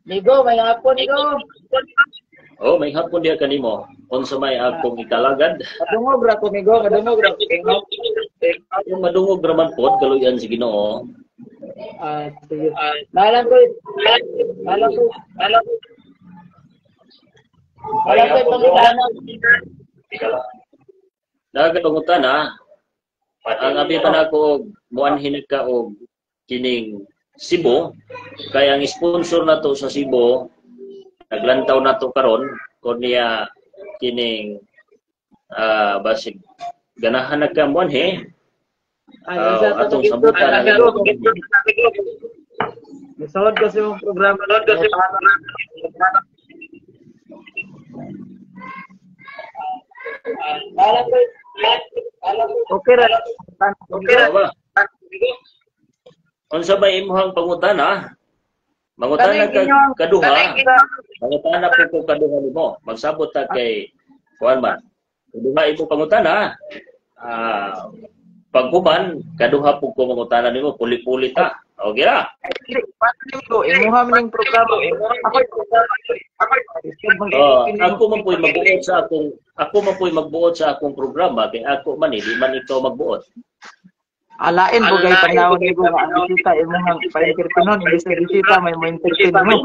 Migo, may hapon, Migo. Oh, may hapon dia kanimo. Unsa may akong ikalagad? Madungog ra ko, Migo. Madungog ra ko. Yung madungog raman pod kaluyan si Ginoo. Sige. Nalang ko. Nalang ko. Nagapangutan ha. Ang abi pa nako muanhin ka og kining Cebu kay ang sponsor nato sa Cebu naglantaw nato karon kun niya kining basig ganahan nagkamuan he. Atong sambutan na Misawad kasi yung programa. Okay ra. Okay ra. Unsa ba imong pangutana? Mangutana ka kaduha. Mangutana po ko kaduha nimo. Magsabot ta kay kuan man. Kaduha imong pangutana. Pagkuman kaduha po ko mangutana nimo puli-puli ta. Okay ra. Imuha man ning programa. Ako man po'y magbuot sa akong programa kay ako man di man ikaw magbuot. Alain po gay panahon ni ko nga bisita imong pa-entertainon bisita may mo entertain mo.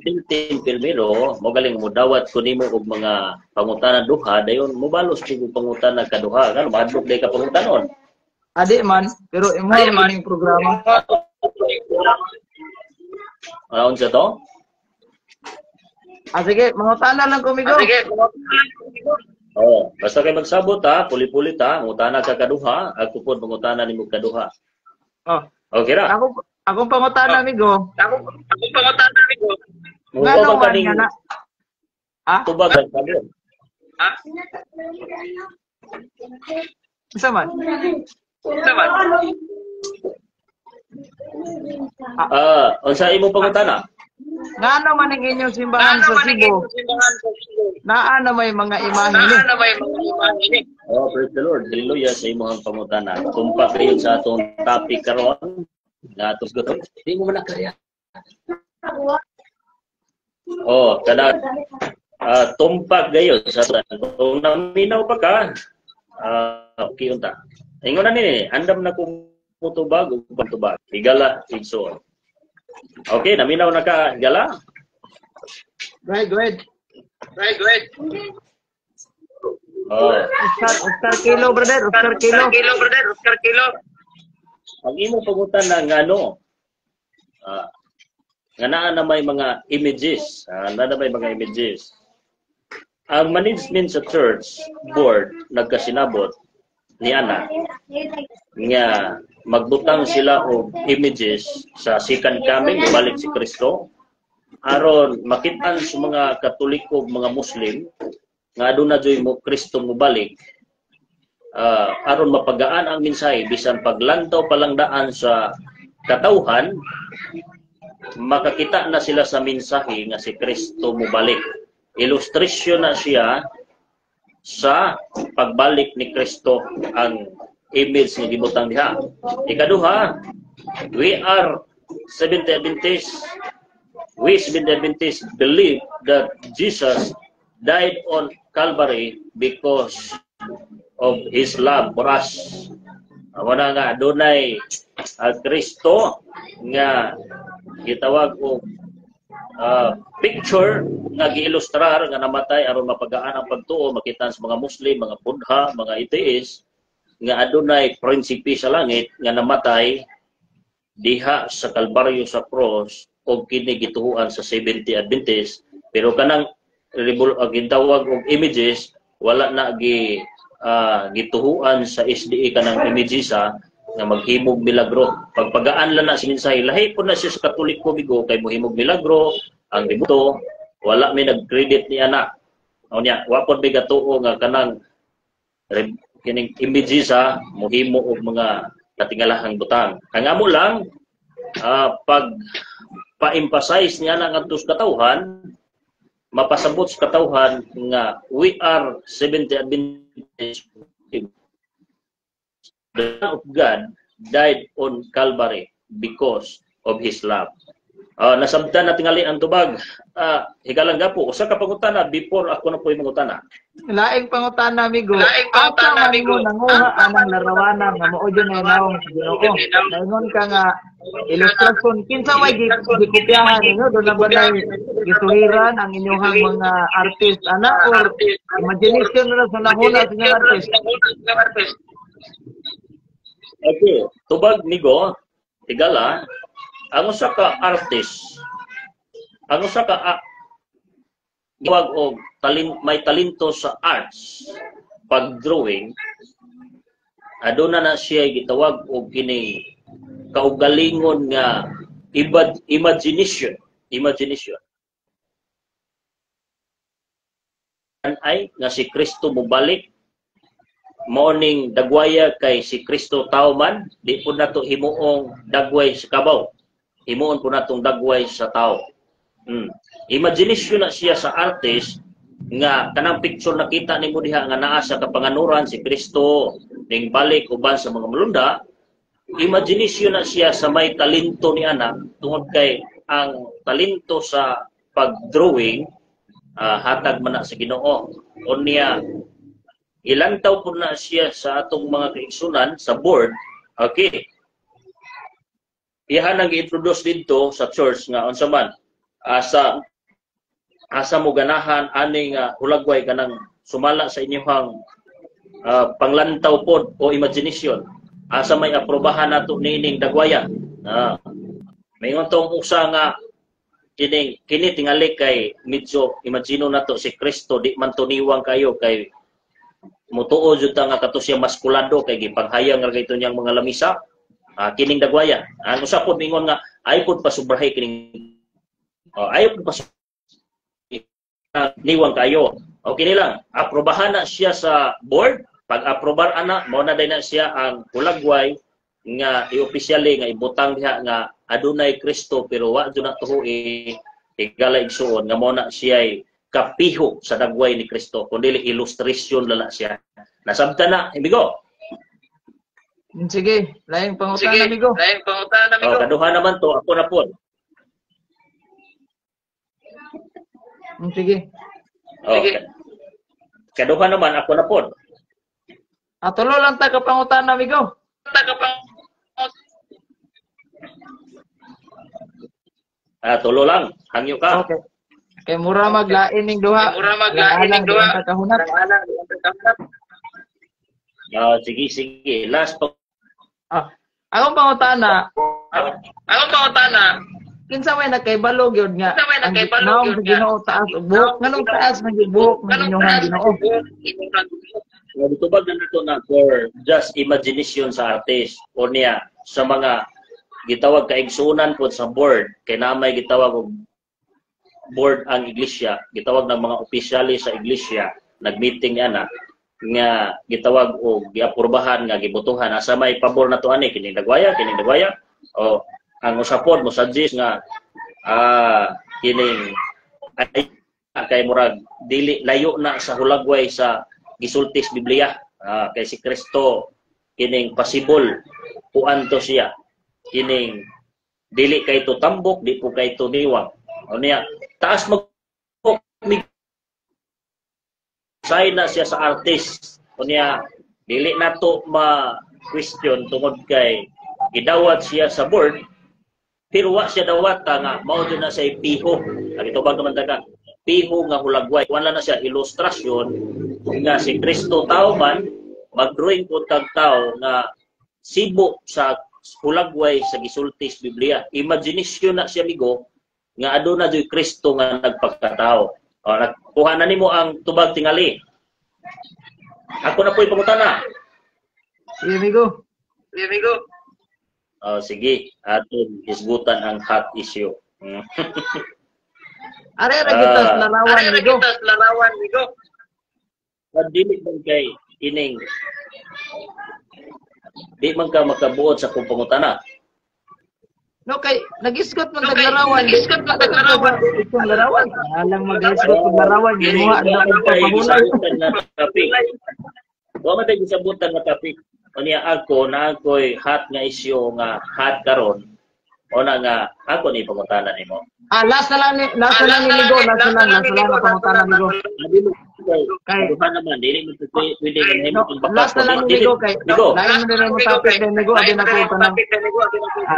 Entertain pero mo galing mo dawat ko nimo og mga pangutana duha dayon mo balos ko pangutana kaduha kan madlok day ka pangutanon. Adi man pero imong maning programa. Around sa to? Sige, mangutana lang ko Migo. Basta kay magsabot ha, puli-puli ta, mangutana ka kaduha, ako pod mangutana nimo kaduha. Okay ra. Akong pangutana Migo. Ngano man nga na? Tubag ka mo. Sama. Unsa imong pangutana? Ngano man ang inyong simbahan sa Cebu? Naa na may mga imahe ni. Praise the Lord. Hallelujah sa imong pangutana. Tumpa kayo sa atong topic karon. Nga atos goto. Di mo man nakarya. Kada tumpak gayon sa kung naminaw pa ka. Okay unta. Ingon na ni, andam na kung mutubag o pantubag. Higala, igsoon. Okay, naminaw na ka, higala? Go ahead. Oscar Kilo, brother. Oscar Kilo. Ang imong pagutan na nga ano, nga naa na may mga images. Ang management sa church board nagkasinabot ni Ana nga magbutang sila og images sa second coming balik si Kristo aron makitaan sa mga Katoliko mga Muslim nga aduna joy mo Kristo mo balik aron mapagaan ang mensahe bisan paglantaw palang daan sa katawhan makakita na sila sa mensahe nga si Kristo mo balik. Ilustrasyon na siya sa pagbalik ni Kristo ang image nga gibutang diha. Ikaduha, we Seventh-day Adventists believe that Jesus died on Calvary because of His love for us. Wala nga dunay Kristo nga gitawag og picture nga giilustrar nga namatay aron mapagaan ang pagtuo makita sa mga Muslim, mga Buddha, mga atheist nga adunay prinsipe sa langit nga namatay diha sa Kalbaryo sa cross og kini gituhuan sa Seventh-day Adventist pero kanang gitawag og images wala na gituhuan sa SDA kanang images nga maghimog milagro. Pagpagaan lang na si mensahe, lahi po na siya sa Katoliko bigo kay mohimog milagro, ang dibuto, wala may nag-credit ni Ana. O niya, wapon may gatuo nga kanang kining images mohimo og mga katingalahang butang. Ang amo lang, pag pa-emphasize niya na nga sa katawhan, mapasabot sa katawhan nga we are Seventh-day Adventists. The Son of God died on Calvary because of His love. Nasabtan na tingali ang tubag. Higalang gapo, usa ka pangutana before ako na po'y mangutana. Laing pangutana, amigo. Asa man mo nanguha anang larawanan nga mao dyan ay naong sa Ginoo. Naingon ka nga ilustrasyon. Kinsa may gikopyahan ninyo doon na ba na gisuhiran ang inyong mga artist ana or imagination na sa nahuna sa inyong artist? Okay, tubag migo, tigala, ang usa ka artist, ang usa ka giwag og may talento sa arts, pag-drawing, aduna na siya gitawag og kining kaugalingon nga imagination. Ay nga si Kristo mobalik morning dagwaya kay si Kristo tao man, di po nato himuong dagway sa kabaw. Himuon po natong dagway sa tao. Imagination na siya sa artist nga kanang picture nakita nimo diha nga naa sa kapanganuran si Kristo ning balik uban sa mga malunda. Imagination na siya sa may talento ni anak tungod kay ang talento sa pag-drawing hatag man na sa Ginoo. Unya ilantaw po na siya sa atong mga kaigsunan sa board. Okay. Iyan ang i-introduce dito sa church nga unsa man asa mo ganahan ani nga hulagway kanang sumala sa inyong panglantaw pod o imagination. Asa may aprobahan nato nining dagwaya. Mayingon tong usa nga kini tingali kay medyo imagino nato si Kristo di man tuniwang kayo kay mutuo jud ta nga kato siya maskulado kay gipaghayang ra kayto niyang mga lamisa. Kining dagwaya. Ang usa pod mingon nga ay pod pasubrahay kining ay pod niwang kayo. O kini lang, aprobahan na siya sa board. Pag aprobar ana, mao na na siya ang hulagway nga i-opisyali nga ibutang diha nga adunay Kristo pero wa jud na tuhoy igala igsuon nga mao na siya kapiho sa dagway ni Kristo kundi illustration lala siya. Nasabtan na, amigo. Sige, laing pangutana, amigo. Kaduha naman to, ako na po. Sige. Okay. Kaduha naman, ako na po. Tulo lang ta ka pangutana, amigo. Tulo lang, hangyo ka. Okay. Kay mura maglain ning duha. Kahunat. Sige. Last pa. Akong pangutana. Kinsa may nakahibalo gyud nga ang naong sa Ginoo taas ug buhok nganong taas man gyud buhok ng inyong Ginoo. Dito ba ganito na for just imagination sa artist o niya sa mga gitawag kaigsunan po sa board kay namay gitawag og board ang iglesia, gitawag ng mga opisyali sa iglesia, nagmeeting ana nga gitawag og giapurbahan nga gibutuhan asa may pabor na to ani kining dagwaya o ang usapod mo suggest nga kining kay murag dili layo na sa hulagway sa gisultis Biblia kay si Kristo kining possible puan to siya kining dili kay to tambok di po kay to niwang o niya taas mag say na siya sa artist o niya dili na to ma-question tungod kay gidawat siya sa board pero wa siya dawat nga mao na sa piho ito ba naman ka piho nga hulagway wala na siya ilustrasyon nga si Kristo tao man mag-drawing po kag tao nga sibo sa hulagway sa gisultis Biblia imagination na siya migo nga aduna joy Kristo nga nagpagkatao. Nakuha na nimo ang tubag tingali. Ako na po'y pangutana. Sige, amigo. Sige, aton isgutan ang hot issue. Are kita larawan, amigo. Dili man kay ining di man ka makabuot sa kung pangutana. No kay nag-isgot man taglarawan. Itong larawan. Alang mag-isgot og larawan, gimuha na og pagpahulay. Wa man tay gisabutan nga topic. Unya ako na ako'y hot nga issue nga hot karon O na nga, ako ni pangutanan nimo. Last na lang ni Ligo, last na lang pangutanan Ligo. Kay naman dili mo pwede kanimo last na lang ni Ligo kay. Lain mo din mo topic ni Ligo abi na ko tanang.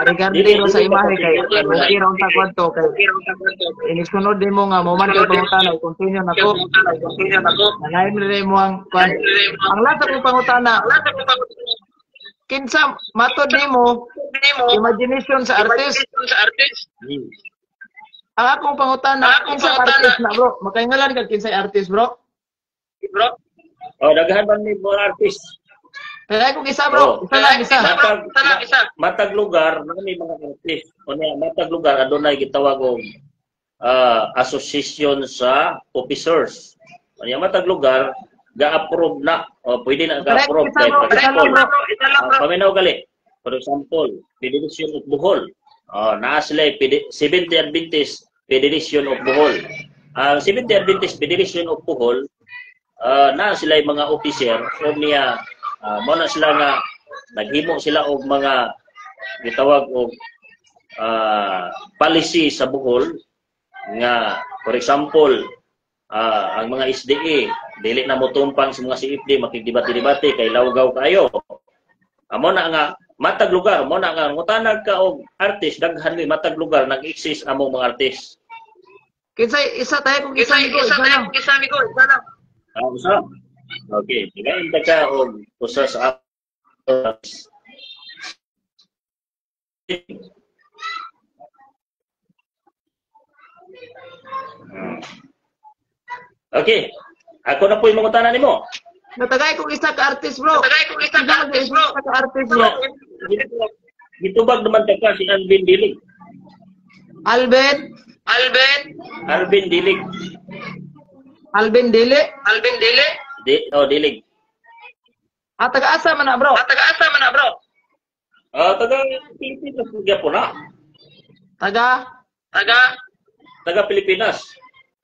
Regarding sa imahe kay okay ra unta kwadto kay. Inisunod din mo nga mo man kay pangutanan continue na ko. Lain mo din mo ang last akong pangutana. Kinsa matod nimo imagination sa artist. Ang akong pangutana, kinsa artist na bro? Makaingalan ka kinsay artist bro? Oh, daghan man ni mga artist. Kaya kung isa bro, isa. Matag lugar, may mga artist. O niya, matag lugar, adunay gitawag og association sa officers. O niya, matag lugar, ga-approve na. O pwede na ga-approve. Paminaw gali. For example, Federation of Bohol. Naa sila 70 Adventist Federation of Bohol. Ang 70 Adventist Federation of Bohol, naa sila mga officer. So niya, mo na sila nga, naghimo sila og mga gitawag og policy sa Bohol nga, for example, ang mga SDA, dili na mo tumpang sa mga CFD, makigdebate-debate kay lawgaw kayo. Mo na nga, matag lugar, mo na nga, ngutanag ka og artist, daghan ni matag lugar, nag-exist among mga artist. Kinsay, isa tayo kung isa migo, isa lang. Usa? Okay, higayon ta ka og usa sa artist. Okay, ako na po yung mangutana nimo. Natagay kong isa ka artist bro. Isa ka artist bro. Gitubag naman ka si Alvin Dilig. Alvin Dilig. Dilig. Taga-asa man na bro. Taga Pilipinas po na. Taga Pilipinas.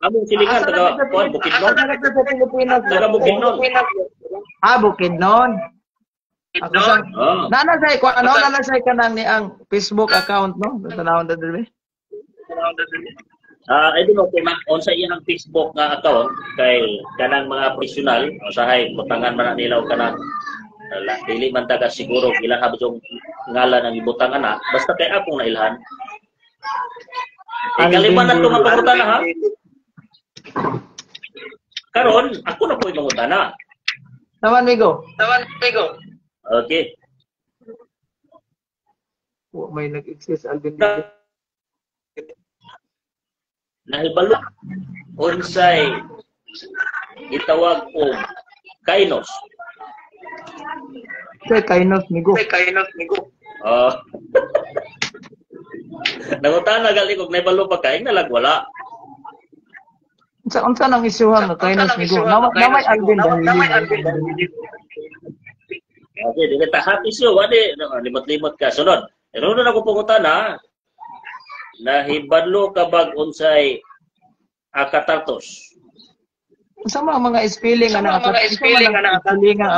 Among silingan taga Bukidnon. Taga Bukidnon. Bukidnon. Nanasay ka nang ni ang Facebook account no? Tanawon ta dili. I don't know kung unsa iyang Facebook nga account kay kanang mga professional usahay butangan man nila og kanang dili man taga siguro ilang habog ngalan ang ibutang ana basta kay akong nailhan. Kaliman na itong mapangutana ha? Karon, ako na po yung mangutana. Taman Migo. Okay. May nag-exist Alvin Dilig. Nahibalo unsay itawag og kainos. Kainos Migo. Nangutana gali kog nahibalo pa kay nalagwala. Unsa nang isuhan na kainos Migo? Namay Alvin Dilig. Okay, dili ta happy siyo wadi limot-limot ka sunod. Pero na ko pangutana nahibalo ka bag unsay akatartos. Unsa mga spelling ana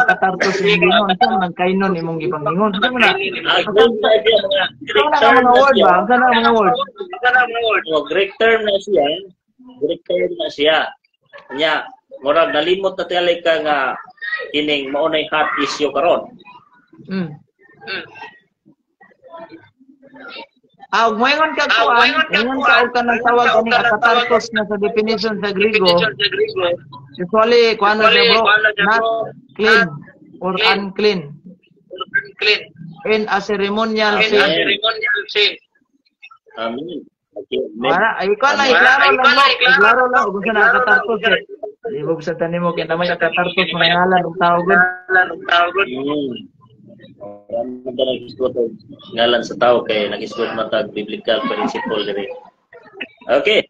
akatartos ingon unsa man kainon imong gipangingon. Unsa man mga word ba? Unsa na mga word? Greek term na siya. Nya murag nalimot na tali ka nga kining maunay hot issue karon. Moingon ka kuan, ingon ka og kanang tawag ani akatartos na sa definition sa Griego. Usually kuan na bro, not clean or unclean. In a ceremonial sin. Amen. Ikaw na iklaro lang kung saan akatartos eh. Ibig sa tanim mo kaya naman akatartos mangalan ng tao gud. Ngalan sa tao kay nag-isgot matag biblical principle diri. Okay.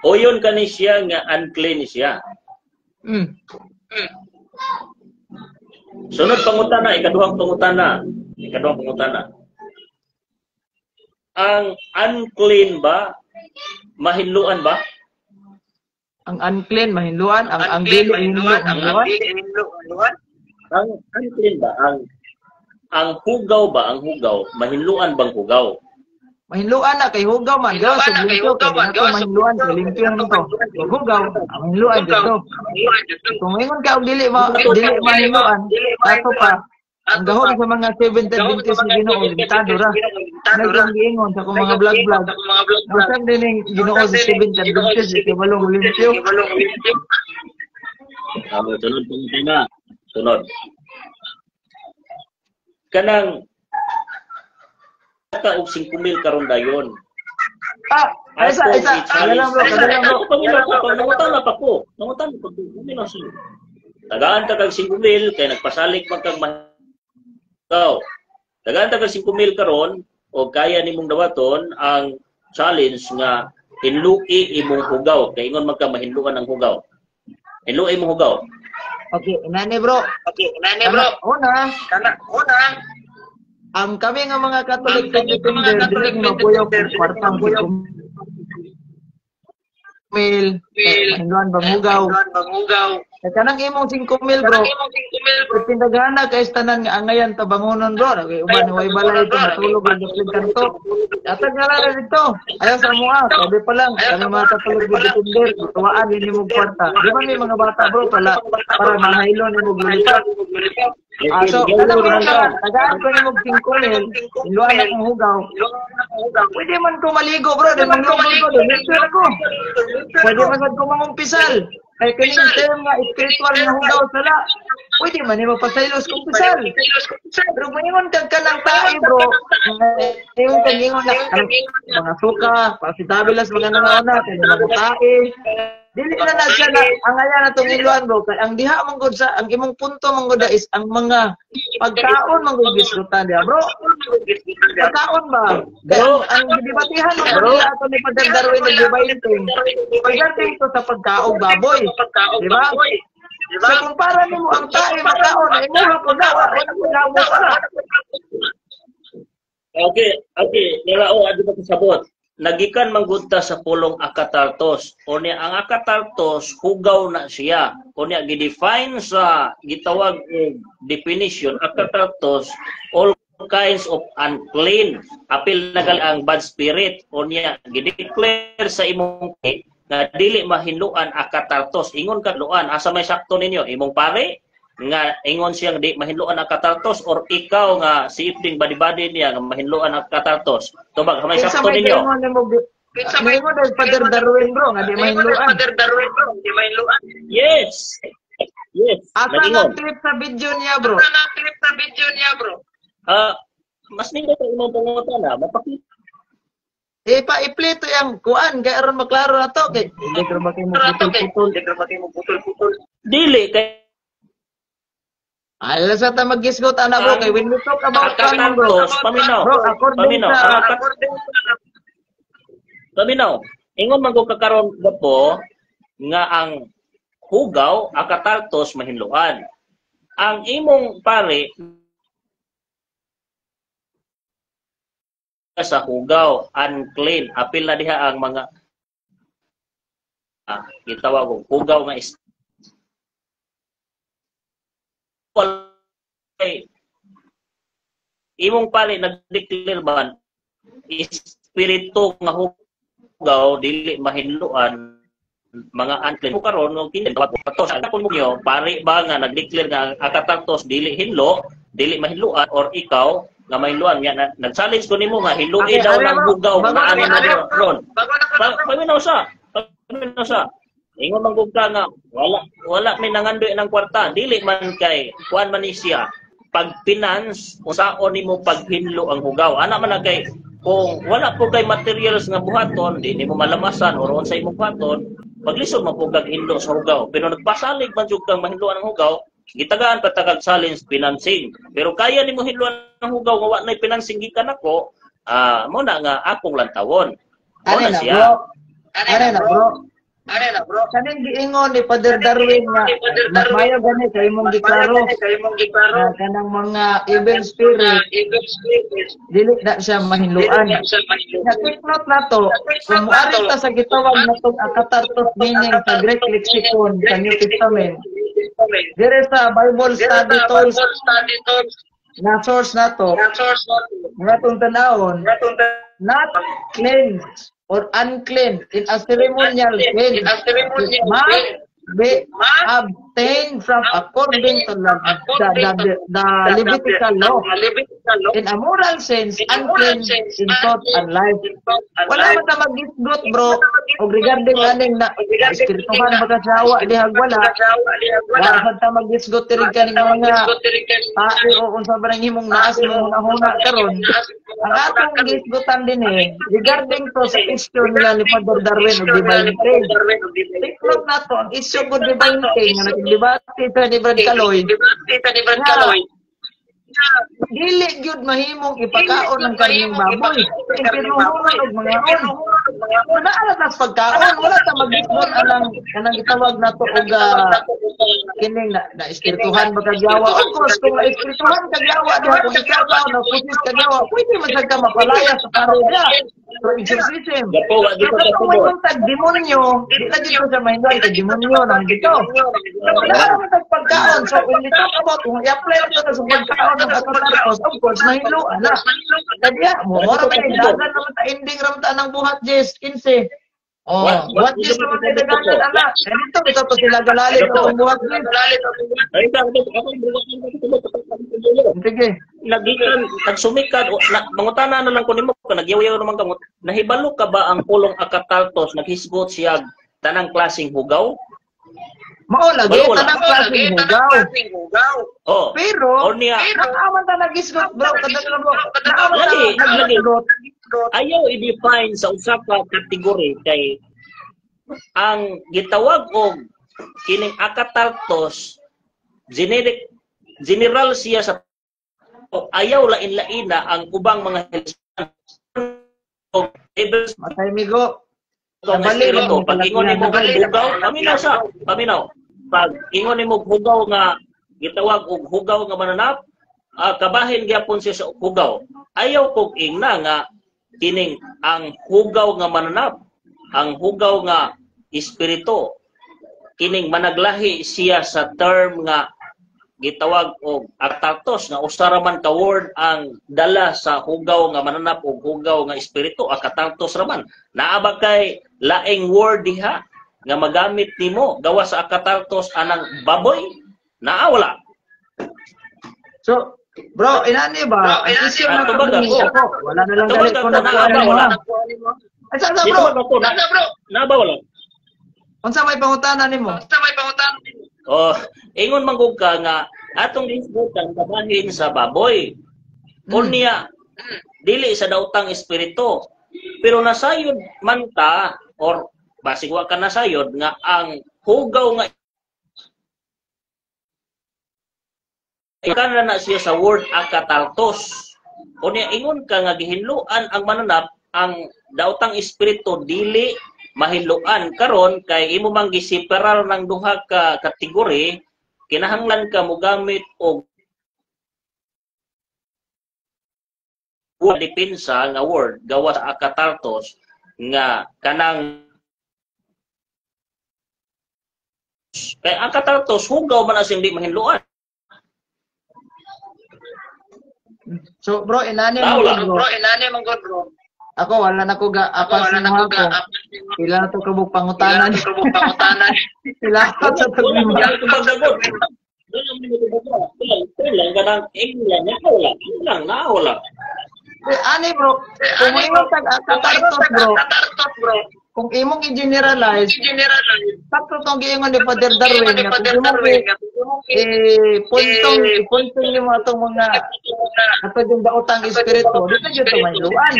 Oyon kani siya nga unclean siya. Sunod pangutana, ikaduhang pangutana. Ang unclean ba mahinluan ba? Ang unclean mahinluan, ang dili mahinluan. Ang unclean ba ang hugaw mahinluan bang hugaw? Mahinluan na kay hugaw man gawas sa limpyo kay nato mahinluan kay limpyo man to. Hugaw, mahinluan dito. Kung ingon ka og dili mahinluan, ato pa ang gahom sa mga Seventh Adventist ni Ginoo limitado ra. Nagkang giingon sa akong mga vlog. Masag din ang Ginoo sa Seventh Adventist kay walong limpyo. Sunod pang tema. Sunod. Kanang ka og 5,000 karon dayon. Isa. Kadalang bro. Nangutan na pa ko. Tagaan ta kag 5,000 kay nagpasalig man kag mahigaw. Tagaan ta kag 5,000 karon o kaya nimong dawaton ang challenge nga hinluki imong hugaw kay ingon man ka mahinluan ang hugaw. Hinluki imong hugaw. Okay, inani bro. Una. Ang kami nga mga Catholic Defender, dili mo mapuyok kung kwartang mil, mahinluan bangugaw. Kaya kanang imong 5,000 bro, pindagana kay tanan nga angayan tabangonon bro, uban way balay ito, matulog ang daplig kanto. Atag nga lang dito, ayaw sa mua, sabi pa lang, kami mga Catholic Defender, tuwaan yun yung kwarta. Di ba may mga bata bro, para mahilon yung maglilipat. So, alam mo na, tagaan ko ni mong 5,000, iluan akong hugaw. Pwede man ko maligo bro, di man lugod ko, dumitsyo ako. Pwede man ko mangumpisal. Kaya kaning term nga, spiritual na hugaw sala. Pwede man yung mapasaylos kong pisal. Pero mayroon kang kanang tayo bro, mayroon kang ingon na, mga suka, pasitabilas, mga nangauna, kaya mga tae. Dili na na siya na ang ayan na itong iluan bro. Kaya ang diha manggod sa, ang imong punto manggod is ang mga pagkaon manggod gislutan diya bro. Pagkaon ba? Bro, ang dibatihan ng bro ato ni Padre Darwin nag-dibating. Pagdating to sa pagkaog baboy. Diba? So kumpara nimo ang tayo makaon ay mo ko na wala ko na para. Okay. Nilao adi pa sabot. Nagikan manggudta sa pulong akatartos. O niya, ang akatartos, hugaw na siya. O niya, gidefine sa gitawag definition, akatartos, all kinds of unclean. Apil na ang bad spirit. O niya, gideclare sa imong na dili mahinluan akatartos. Ingon ka luan, asa may sakto ninyo? Imong pare? Nga ingon siyang di mahinluan ang katartos or ikaw nga sifting badi-badi niya nga mahinluan ang katartos. Tubag may sakto ninyo. Sa may mo dahil Padre Darwin bro nga di mahinluan. Yes. Asa ang clip sa video niya bro? Mas nindot ang imong pangutan na mapakita. I-play to yung kuan kay aron maklaro na to kay hindi ko mo putol. Dili kay alas ta mag-gisgot ana bro kay when we talk about canon bro. Paminaw. Ingon man ko kakaron gapo nga ang hugaw akatartos mahinluan. Ang imong pare sa hugaw unclean apil na diha ang mga gitawag og hugaw nga imong pare nag-declare man espiritu nga hugaw dili mahinluan mga unclean karon ng kintos kun mo nyo pare ba nga nag-declare nga akatartos dili hinlo dili mahinluan or ikaw nga mahinluan nga nag-challenge ko nimo nga hinluin daw ng hugaw nga ani na ron paminaw sa ingon man gud ka nga wala may nangandoy ng kwarta dili man kay kuan man siya pag finance usaon nimo paghinlo ang hugaw ana man kay kung wala po kay materials nga buhaton di nimo malamasan or unsay imong buhaton paglisod man po kag hinlo sa hugaw pero nagpasalig man jud kang mahinluan ang hugaw gitagaan pa tagag challenge financing pero kaya nimo hinluan ang hugaw nga wa nay financing gikan ako mo na nga akong lantawon ano na bro kaning giingon ni Padre Darwin nga mas mayo gani kay imong giklaro kanang mga evil spirit dili na siya mahinluan na-take note na to kung muari ta sa gitawag na tong akatartos meaning sa Greek lexicon sa New Testament dire sa Bible study tools na source na to nga tong tanawon not cleansed or unclean in a ceremonial sense, it must be obtained from according to the Levitical law. In a moral sense, unclean in thought and life. Wala man ta mag-gisgot, bro. O regarding aning na espirituhan ba ka sa awa, dihag wala. Wala man ta mag-gisgot rin ka mga o unsa ba nang himong naas mo huna karon. Ang atong gisgotan din regarding to sa issue nila ni Father Darwin o divine thing. Take note na to, ang issue ko divine thing na nagdebate sa ni Brad Caloy. Dili gyud mahimong ipakaon ng karning baboy. Pinuhunan og mga wala alas pagkaon, wala ta mag-gisgot anang gitawag nato og kining na espirituhan ba kagyawa. Of course, kung espirituhan kagyawa diha kung ikaw na pusis kagyawa, pwede man ka mapalaya sa parodia. So, exorcism. Kung may demonyo, di na dito sa mahindol, demonyo nang dito. Wala naman pagkaon. So, when we talk about, kung i-apply ito sa pagkaon ng katatarkos, of course, mahinduan na. Kaya, mura pa yung dagan naman ta ending ramta ng buhat Jess, 15. Oh, buhat Jess naman tayo dagan, anak. Dito, ito to sila galalit o buhat Jess. Sige. Nagsumikad, mangutana na lang ko nimo ka nagyaw-yaw naman kamot. Nahibalo ka ba ang pulong akataltos naghisgot siya tanang klaseng hugaw? Mao lagi tanang klaseng hugaw. Oh. Pero naaman ta naghisgot bro, kadang bro. Lagi. Ayaw i-define sa usa ka kategory kay ang gitawag og kining akataltos general siya sa ayaw lain-laina ang ubang mga matay migo. Pag ingon nimo hugaw, paminaw. Pag ingon nimo hugaw nga gitawag og hugaw nga mananap, kabahin gyapon siya sa hugaw. Ayaw kog ingna nga kining ang hugaw nga mananap, ang hugaw nga espiritu. Kining managlahi siya sa term nga gitawag og akataltos nga usara man ka word ang dala sa hugaw nga mananap og hugaw nga espiritu akataltos raman. Naa ba kay laing word diha nga magamit nimo gawa sa akataltos anang baboy? Naa wala. So, bro, inani ba? Issue na ko wala na lang dali ko na wala. Asa bro? Na ba wala? Unsa may pangutanan nimo? Oh, ingon manggug ka nga atong gisgutan kabahin sa baboy. Kunya dili sa daotang espiritu. Pero nasayod man ta or basig wa ka nasayod nga ang hugaw nga kana na siya sa word akataltos. Kunya ingon ka nga gihinluan ang mananap ang daotang espiritu dili mahinluan karon kay imo mang giseparar ng duha ka kategory kinahanglan ka mogamit og depensa nga word gawa sa akataltos nga kanang kay ang akataltos hugaw man as hindi mahinluan. So bro, inani man bro. Ako wala na ko apas na ako. Ila na to kabog pangutanan. Ila sa taglim. Lang ganang England na wala. Ani bro, kung ingon tag akatartos bro. Kung imong i-generalize, sakto tong giingon ni Father Darwin nga kung imong puntong nimo atong mga ato yung daotang espiritu, dito jud to mayluan.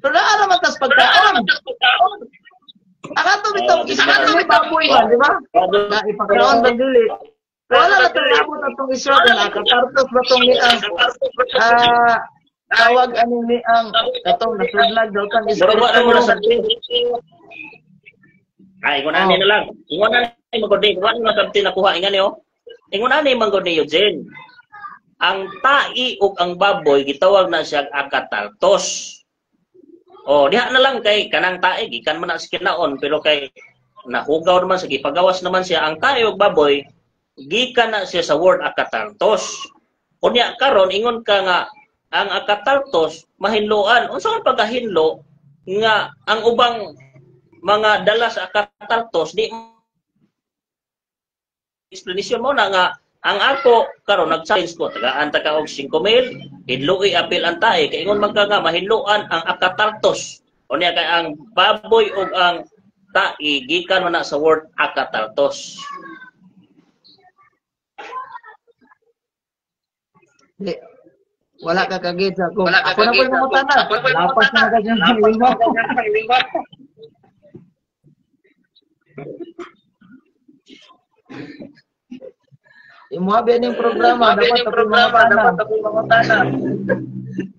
So naa man tas pagkaon. Ang ato bitong espiritu ni baboy man, di ba? Na ipakaon ba dili? Wala na tayong atong espiritu na katartos ba tong ni tawag ani ni ang katong nasudlag daw kan espiritu mo sa ay ingon ani na lang ingon ani magod kuha na sabti nakuha ingani ingon ani magod ni Eugene ang tai ug ang baboy gitawag na siya akataltos diha na lang kay kanang tai gikan man na sa kinaon pero kay nahugaw naman sa gipagawas naman siya ang tai ug baboy gikan na siya sa word akataltos unya karon ingon ka nga ang akataltos mahinloan. Unsa man pagkahinlo nga ang ubang mga dala sa akataltos di explanation mo na nga ang ako karon nag-challenge ko tagaan ta ka og 5,000 hinloi apil antae kay ingon man ka nga mahinloan ang akataltos unya kay ang baboy ug ang tai gikan man na sa word akataltos. Wala ka kagit sa ako. Ako na po yung mutana. Lapas na kanyang lingwa. Imuhabi yung programa. Dapat ako yung mutana.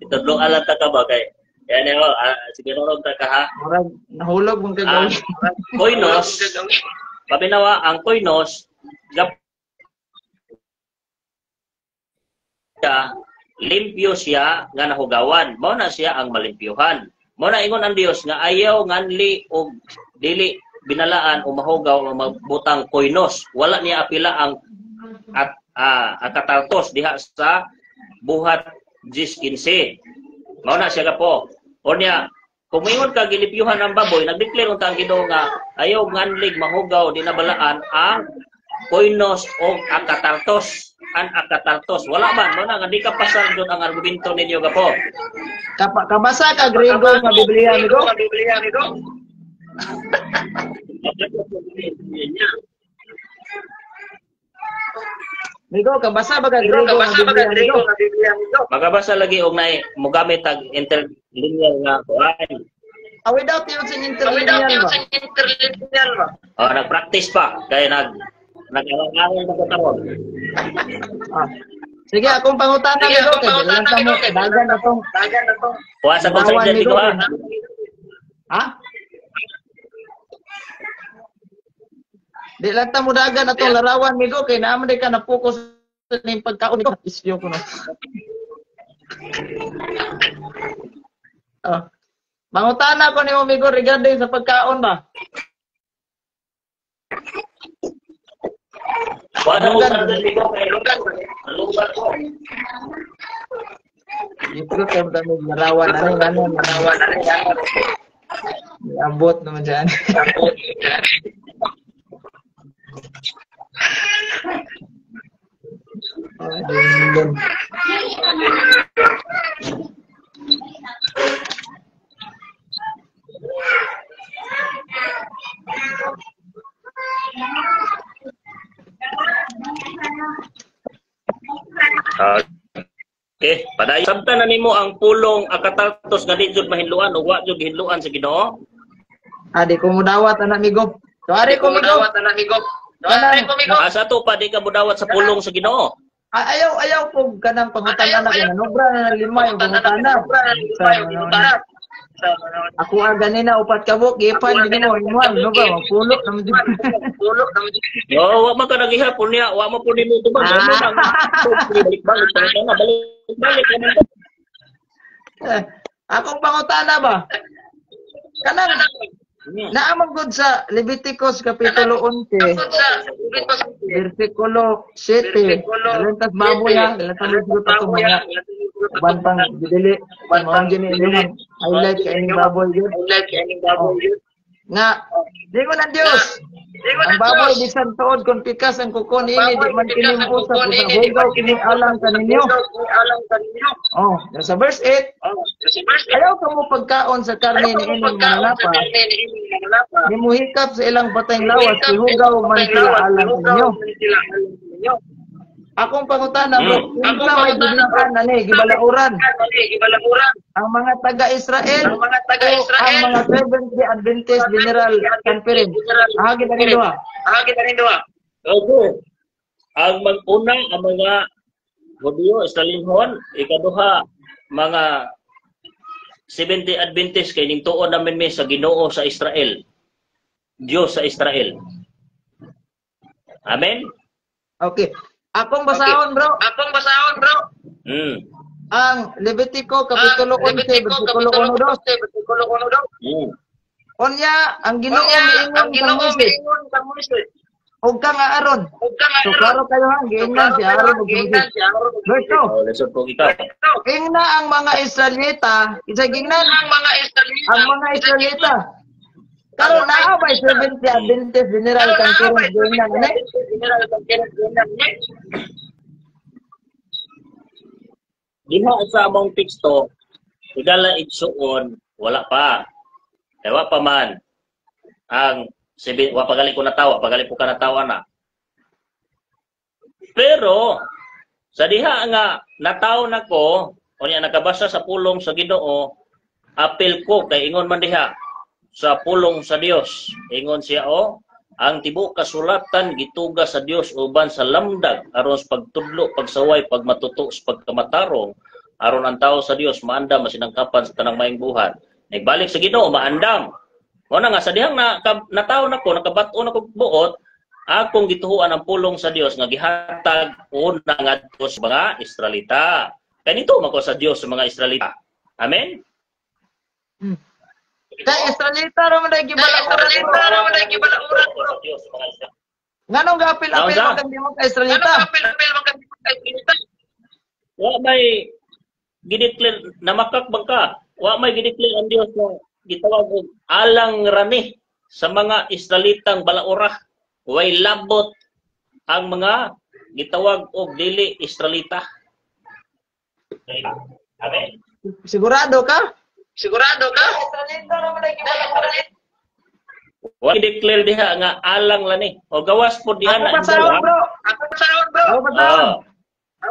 Itudlong alat ka ba kay? Yan yun. Sigurong ka ka ha? Nahulog mong kagawin. Koinos. Pabinawa, ang koinos limpyo siya nga nahugawan. Mao na siya ang malimpyuhan. Mao na ingon ang Dios nga ayaw nganli og dili binalaan o mahugaw o magbutang koinos. Wala niya apila ang akataltos diha sa buhat 10:15. Mao na siya po. O niya, kung ingon ka gilimpyuhan ang baboy, nagdeclare unta ang Ginoo nga ayaw nganlig mahugaw di nabalaan ang koinos o akataltos. An akataltos. Wala man. Muna nga di ka pasal doon ang argumento ninyo ka po. Kabasa ka Griego nga Biblia nito? Migo, kabasa ba ka Griego nga Biblia nito? Magabasa lagi og nay mogamit tag interlinear nga kuan. Without using interlinear ba? Oh, nag-practice pa kay nag-aral na karon. Sige, akong pangutana nito kay dagan na tong kuha sa concern dito ha. Ha? Di lang ta mo dagan na tong larawan migo kay naman di ka na focus sa ning pagkaon nito. Isyo ko no. Pangutana ko nimo migo regarding sa pagkaon ba? Wala ko sa dito kay lugar. Lugar ko. Ito kayo dami larawan na rin. Ambot naman dyan. Okay, padayon sabta na nimo ang pulong akataltos nga di jud mahinluan o wa jud hinluan sa Ginoo. Adi ko mudawat anak migo. Tuari ko migo. Asa to pa di ka mudawat sa pulong sa Ginoo. Ayaw po kanang pangutan anak na nobra na lima yung pangutan. Ako ganina upat kabuk gipan dinimo imuan no ba pulo naman jud. Yo, wa man ka nagihapon niya, wa mo pud nimo tubag. Balik. Akong pangutana ba? Kanang naamang gud sa Leviticus kapitulo 11 versikulo 7 lantas baboy ha lantas mo pa mga bantang didili mga gini ini highlight kay ini baboy yun nga di ko ng Diyos ang baboy bisan tuod kung pikas ang kuko niini di man kinimbusa kung hugaw kining alang kaninyo sa verse 8 ayaw ka mo pagkaon sa karne ni ining mga napa di mo hikap sa ilang batang lawas ihugaw man sila alang kaninyo. Akong pangutana bro, unsa may gibitan ani gibalauran. Ang mga taga-Israel, ang mga Seventh-day Adventist General Conference. Agi na rin duha. Okay. Ang mag-una ang mga Hudyo, Israelinhon, ikaduha mga Seventh-day Adventist kay ning tuon namin mi sa Ginoo sa Israel. Diyos sa Israel. Amen. Okay. Akong basahon, bro. Ang Levitico kapitulo 11 versikulo 1 2. Onya, ang Ginoo miingon kang Moises. og ka nga aron. So klaro kayo ha, giingnan si Aaron ug Moses. Verse 2. Oh, lesson po ikaw. Ingna ang mga Israelita, isa gingnan ang mga Israelita. Karon naa ba 70 Adventist General kang kirong gingnan ani? Diha sa among teksto, igala igsuon, wala pa. Ewa pa man. Ang wa pagali ko natawa, pagali po ka natawa na. Pero sa diha nga nataw nako, unya nakabasa sa pulong sa Ginoo, apel ko kay ingon man diha sa pulong sa Dios. Ingon siya ang tibuok kasulatan gituga sa Dios uban sa lamdag aron sa pagtudlo, pagsaway, pagmatuto sa pagkamatarong aron ang tao sa Dios maandam masinangkapan sa tanang maayong buhat. Nagbalik sa Ginoo maandam. Mo na nga sa dihang nataw nako, nakabat-o nako buot, akong gituhuan ang pulong sa Dios nga gihatag una ngadto sa mga Israelita. Kanito mako sa Dios sa mga Israelita. Amen. Kay Israelita ra man day gibalaguran. Nganong gapil-apil man kang di mo kay Israelita? Wa may gideclare namakak bangka. Wa may gideclare ang Dios na gitawag og alang rani sa mga Israelitang balaura. Way labot ang mga gitawag og dili Israelita. Amen. Sigurado ka? Israelita ra man day gibalaguran. Wa i-declare diha nga alang lani. O gawas po diha na. Ako pasahon bro.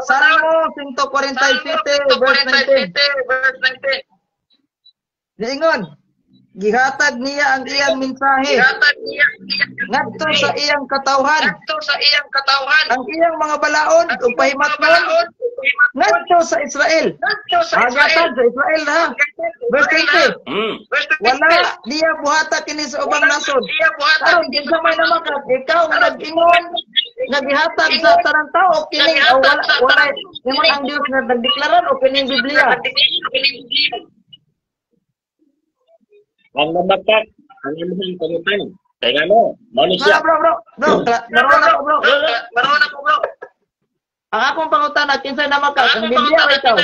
Salmo 147 verse 19. Niingon, gihatag niya ang iyang mensahe ngadto sa iyang katawhan. Ang iyang mga balaod ug pahimatnon ngadto sa Israel. Hagatag sa Israel ha. Verse 20. Wala niya buhata kini sa ubang nasod. Karon kinsa may namakat, ikaw nga nag-ingon nga gihatag sa tanang tao kini wala naman ang Dios nga nagdeklarar o kini Biblia. Ang namakat, ang imong pangutan. Kaya ano, mao ni siya. Bro. Maron ako bro. Ang akong pangutan kinsa namakat, ang Biblia o ikaw?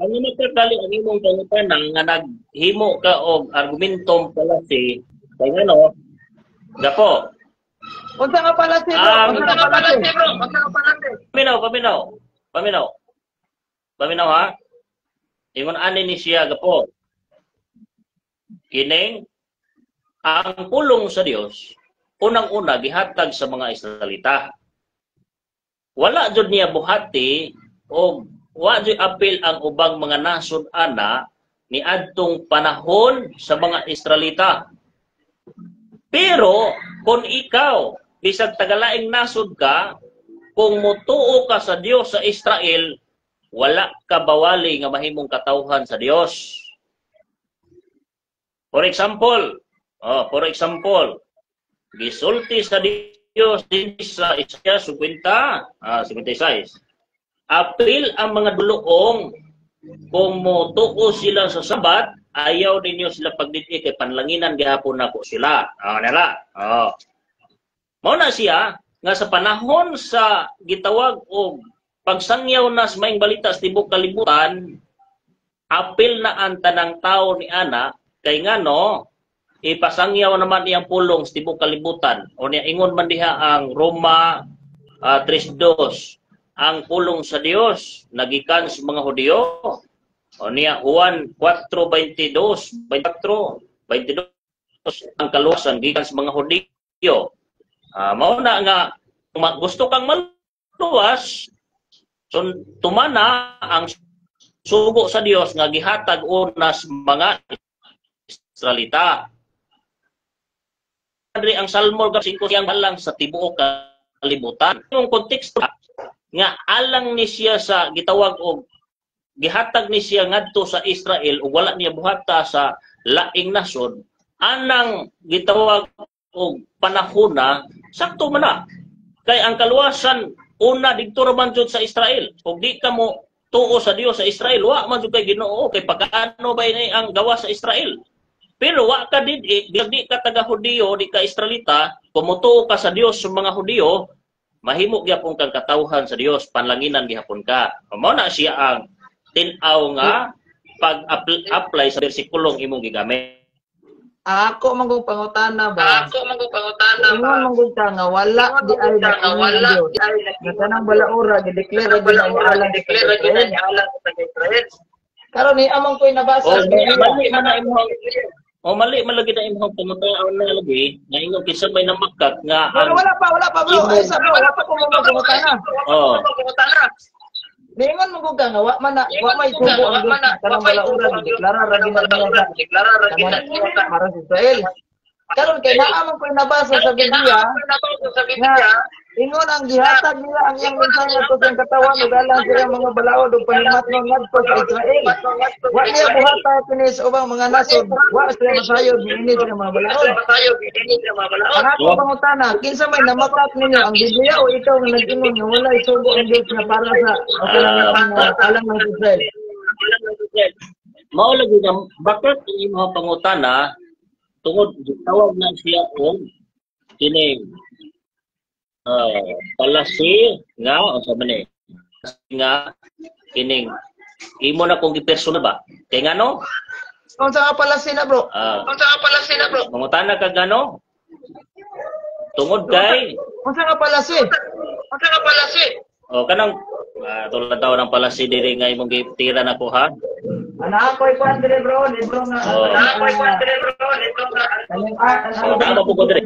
Ang namakat dali ang imong pangutan nga naghimo ka og argumentum palasi. Kaya ano, gapo. Unsa nga pala si bro? Paminaw ha. Ingon ani ni siya gapo. Kining ang pulong sa Dios unang-una gihatag sa mga Israelita. Wala jud niya buhati o wa jud apil ang ubang mga nasod ana ni adtong panahon sa mga Israelita. Pero kung ikaw bisag tagalaing nasod ka, kung mutuo ka sa Dios sa Israel, wala ka bawali nga mahimong katawhan sa Dios. For example, gisulti sa Dios din sa Isaiah 56. Apil ang mga duluong kung mutuo sila sa Sabat, ayaw ninyo sila pagditi kay panlanginan gihapon nako sila. Nala. Mao na siya nga sa panahon sa gitawag og pagsangyaw na sa maayong balita sa tibuok kalibutan, apil na ang tanang tao ni ana kay ngano ipasangyaw naman iyang pulong sa tibuok kalibutan. O niya ingon man diha ang Roma 3:2, ang pulong sa Dios nagikan sa mga Hudiyo. O niya Juan 4:22, 22 ang kaluwasan gikan sa mga Hudiyo. Mao na nga gusto kang maluwas, tumana ang sugo sa Dios nga gihatag una sa mga Israelita. Ang Salmo 5 yang balang sa tibuok kalibutan. Yung konteksto nga alang ni siya sa gitawag og gihatag ni siya ngadto sa Israel ug wala niya buhata sa laing nasod, anang gitawag og panahona sakto man na. Kay ang kaluwasan una didto ra man jud sa Israel. Ug di ka mo tuo sa Dios sa Israel, wa man jud kay Ginoo kay pagkaano ba ini ang gawa sa Israel. Pero wa ka di ka taga Hudiyo, di ka Israelita, kumutuo ka sa Dios sa mga Hudiyo, mahimo gyapon kang katawhan sa Dios, panlanginan gihapon ka. Mao na siya ang tin-aw nga pag-apply sa bersikulong imong gigamit. Ako manggong pangutana ba? Ingon manggong ka nga wala di ay na kanang balaura gi-declare gid ang alang sa Israel. Karon ni among ko'y nabasa. Mali man lagi na imong pangutaon na lagi, na ingon kinsa may namakak nga Pero wala pa bro. Ay sa bro, wala pa ko pangutana. Oh. Ningon mo ka nga wa may subo ang Diyos kanang balaura deklara ra gid para sa Israel. Karon kay naa man ko'y nabasa sa Biblia nga ingon ang gihatag nila ang iyang mensahe ato sa katawan ug alang sa iyang mga balaod ug pahimatnon ngadto sa Israel. Wa niya buhata kini sa ubang mga nasod, wa sila masayod niini sa mga balaod. Ang ako pangutana, kinsa may namakak ninyo ang Biblia o ikaw nga nag-ingon nga wala isugo ang Dios nga para sa alang ng Israel? Mao lagi na bakit ang imong pangutana tungod gitawag na siya og kini palasi nga o sa man nga kining imo na kung gipersona ba kay ngano Unsa nga palasi na bro? Mangutana ka gano tungod kay Unsa nga palasi? o kanang tulad daw ng palasi diri nga imong gitira na ko ha. Ana ako'y kwan dire bro, libro na. Tama po ko dire.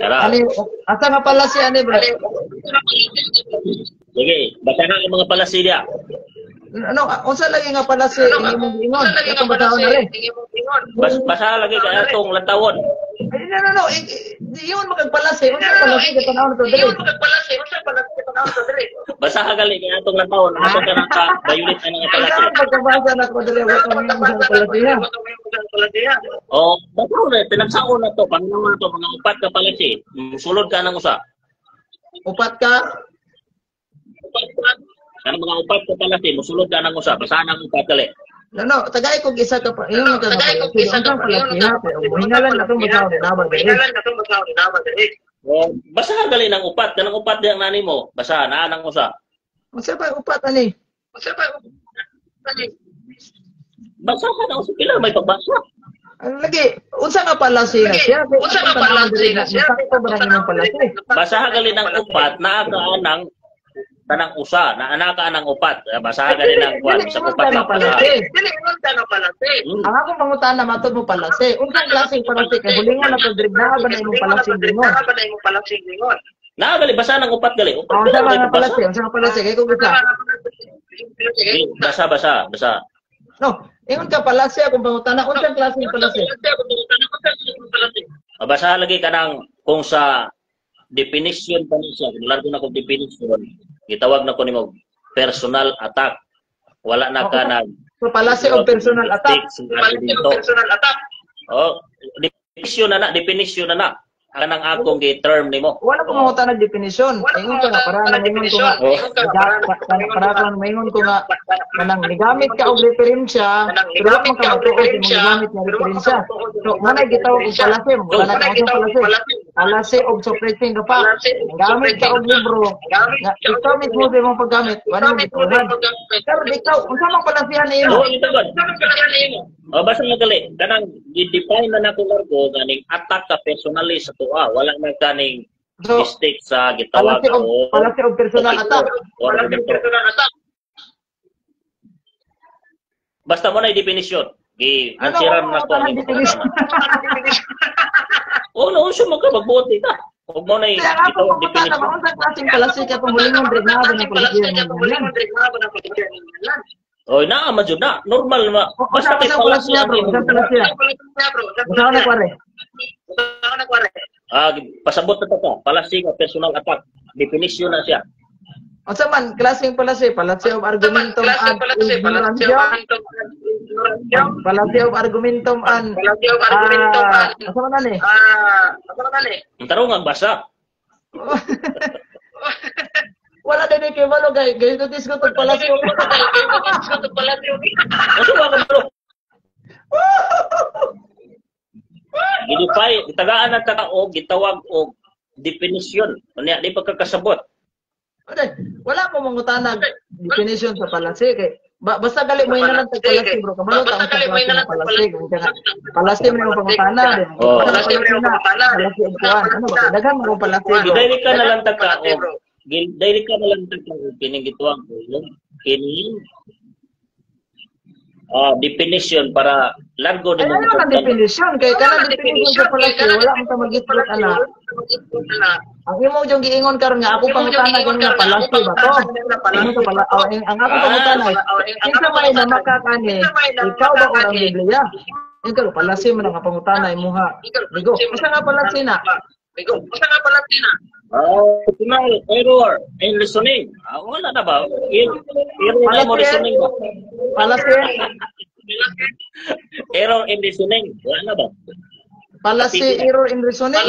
Tara. Asa nga pala si ani bro? Sige, basahan ang mga palasi dia. Ano, unsa lagi nga pala si imong ingon? Katong basahon na rin. Basahan lagi kay atong lantawon. Ay, no. Iyon magpalasi. Unsa palasi ka tanawon to dili? Basahan gali kay atong lantawon. Asa ka naka bayulit ang mga palasi. Pagkabasa na ko dili wa ko mga palasi ha. O, basahan na tinagsaon na to panginawa to mga upat ka palasi. Sulod ka nang usa. Upat ka? Kanang mga upat ka palasi, musulod ka nang usa. Basahan ang upat gali. No, tagay kog isa ka pa. Iyon ka palasi. Unsa palasi ha? Hingalan na tong basahon ni Nabal dili. O, basahan gali ng upat. Kanang upat diyang nani mo. Basahan na nang usa. Unsa pa upat ani? Basahan ang usa pila may pagbasa. Ano lagi? Unsa nga palasi na siya? Unsa nga palasi na siya? Sakto ba nang palasi? Basahan gali ng upat naa ka anang tanang usa na anaka ng upat. Basahan gali ng kwan sa upat na palasi. Ang akong pangutana matod mo palasi. Unsang klaseng palasi kay bulingon na pagdrigna ba na imong palasi lingon? Na gali basahan ng upat gali. Unsa nga palasi? Unsa nga palasi kay kung bisa? Basa. No, ingon ka palasi akong pangutana unsang klaseng palasi? Basahan lagi kanang kung sa definition pa niya. Kung na kung definition, gitawag na ko nimo personal attack. Wala na ka nag So palasi o personal attack. Oh, definition na. Kanang akong gi-term nimo. Wala ko mga tanang definition. Ingon ka nga para nang ingon ko nga. Para nang ingon ko nga kanang nigamit ka og referensya, pero wala man ka matuod imong gigamit nga referensya. So manay gitawag og palasi, wala na ang palasi. Palasi og suppressing the fact. Gamit ka og libro. Nga ikaw mismo sa imong paggamit, wala mo gituhan. Pero ikaw, unsa man palasihan nimo? O basta nga gali, kanang gi-define na nako largo ganing attack ka personally sa tuwa, wala na kaning mistake sa gitawag o palasi og personal attack. Basta mo na i-definition. Gi-ansiran na ko ang definition. O no, so magbuot ka. Huwag mo na i-definition. Unsang klaseng palasi ka tong bulingon dregnado ng palasi. Oy, na jud na. Normal ma. Basta kay palasi bro. Usaha na kware. Pasabot na to ka. Palasi ka personal attack. Definition na siya. Unsa man klaseng palasi? Palasi of argumentum and palasi of argumentum and unsa man ani? Ang tarong ang basa. Wala din kay Malo kay notice ko tong palasyo. Kasi wala bro. Gidupay, tagaan ng takaog, gitawag og definisyon. Unya di pagkakasabot. Wala ko mangutanag definition sa palasi kay basta gali mo na lang tag palasi bro. Kamalo ta ang palasi. Palasi mo pangutana din. Palasi mo pangutana. Palasi ang kuan. Ano ba? Daghan mo palasi bro. Dili ka na lang takaog. Dili ka na lang takaog kining gituwang ko. Kining definition para largo din ang definition kay kana definition sa palasi wala man ta mag-isgot ana. Ang imo jung giingon karon nga ako pangutana gani na palasi ba to? Ano to pala ang ako pangutana kinsa may na makakani ikaw ba o ang Biblia? Ikaw palasi man ang pangutana imuha. Bigo, usa nga palasi na. Error in listening. Wala na ba? Error mo listening ba? Palasi. Error in listening. Wala na ba? Palasi error in reasoning.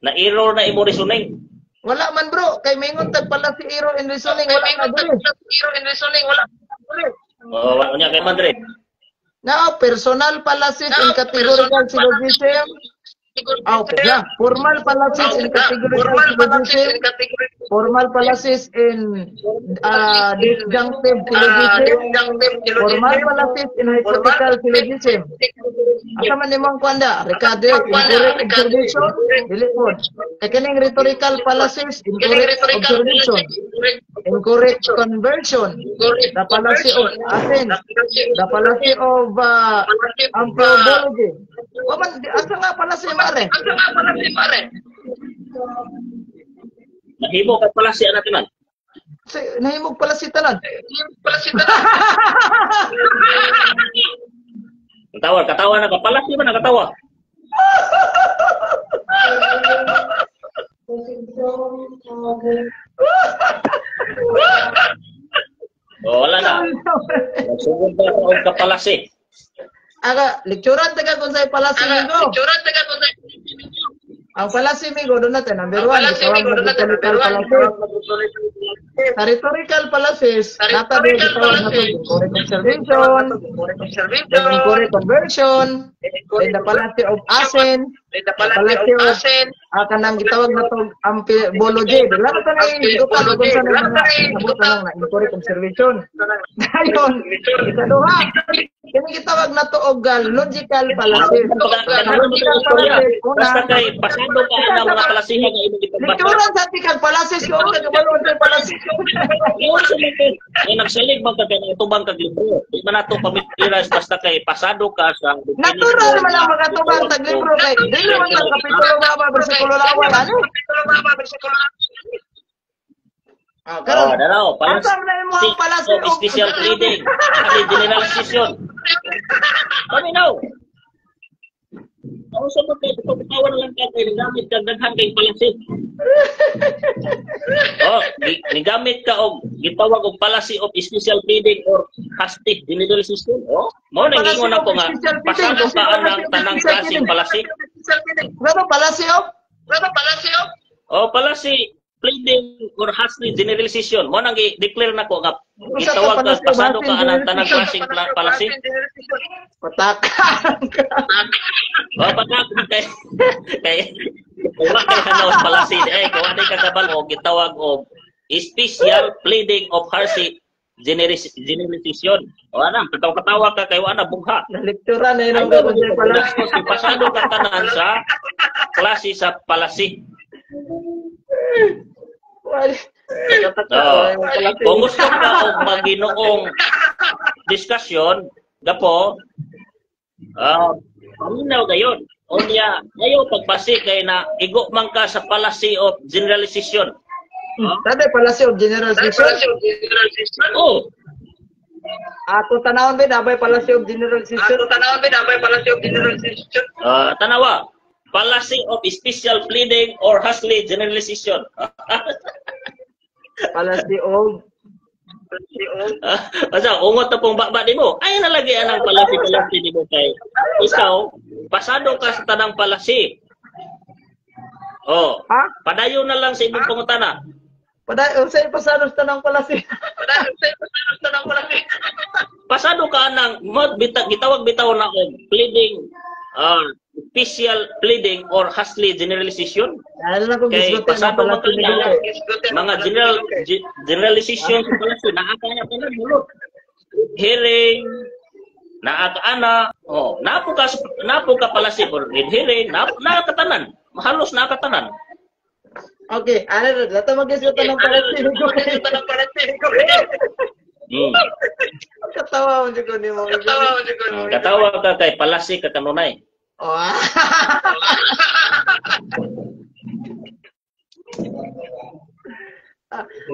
Na error na imo reasoning. Wala man bro, kay maingon tag palasi error in reasoning wala na diri. Wala nya kay Madre. Now, personal fallacies in categorical syllogism. Okay, yeah. Formal fallacies in categorical syllogism. Formal fallacies in disjunctive syllogism. Formal fallacies in hypothetical syllogism. Asa man nimong kuanda? Ricardo, incorrect observation. Dili po. Kakining rhetorical fallacies, incorrect observation. Incorrect conversion. The fallacy of Athens. The fallacy of anthropology. Asa nga fallacy mare? Nahimo ka fallacy natin man. Nahimog fallacy tanan. Katawa na ka fallacy man nakatawa. Wala na. Sugod ba og kapalasi? Aga, lecturean taga kung sa'y palasi migo. Ang palasi migo, doon natin, number 1, rhetorical fallacies, nata doon gitawag natin, incorrect observation, incorrect conversion, then the fallacy of Athens, the fallacy of kanang gitawag na itong ampibology. Wala na ito na yung kung saan na nabot na lang na incorrect observation. Ngayon, ikaduha, kini gitawag na to og logical fallacy. Logical fallacy, basta kay pasado ka na mga palasihan nga imong gipagbasa. Lituran sa tikag fallacy ko kay kabalo sa fallacy. Yung sumitin, yung nagsalig man ka kay natubang kag libro. Di man nato pamiliras basta kay pasado ka sa natural man ang magatubang tag libro kay dili man sa kapitulo baba bersikulo laway ano? Dalaw, fallacy of special pleading, kasi generalization. Paminaw. Ako sa mga pagkatawan lang ka kayo, nagamit ka daghan kayong fallacy. Nigamit ka og gitawag og fallacy of special pleading or hasty generalization. Mo nang ingon ako nga pasado ka anang tanang klaseng fallacy. Ano fallacy of? Fallacy pleading or hasty generalization. Mo nang i-declare nako nga gitawag ka pasado ka anang tanang klaseng fallacy. Patak. Patak kay wala ka na fallacy kung ka kabalo gitawag og special pleading of hasty generalization. Wala na, katawa ka kay wala bugha. Nalektura na yun ang fallacy. Pasado ka tanan sa klase sa fallacy. Kung gusto ka og maginoong diskusyon, gapo, paminaw gayon. Unya, ayaw pagbasi kay na igo man ka sa fallacy of generalization. Sabi fallacy of generalization? Oo. Ako tanawon ba dabay fallacy of generalization? Tanawa. Fallacy of special pleading or hasty generalization. Fallacy of Basta, ungot na pong bakba di mo. Ay, nalagi anang fallacy di mo kay. Ikaw, pasado ka sa tanang fallacy. Padayo na lang sa ibang pangutana. Unsay pasanos tanang palasi. Pasado ka nang gitawag bitaw na og pleading special pleading or hastily generalization. Ano na kung Kay gisgutan ng pasado man palasi ka ni mga generalization sa palasi naaka na tanan mulo. Hearing naaka napo ka palasi for hearing nakatanan. Halos nakatanan. Okay, ano na, mag-gisgutan ng palasi ni ko. Katawa mo dyan ko ni mo. Katawa ka kay palasi ka kanunay. Oh.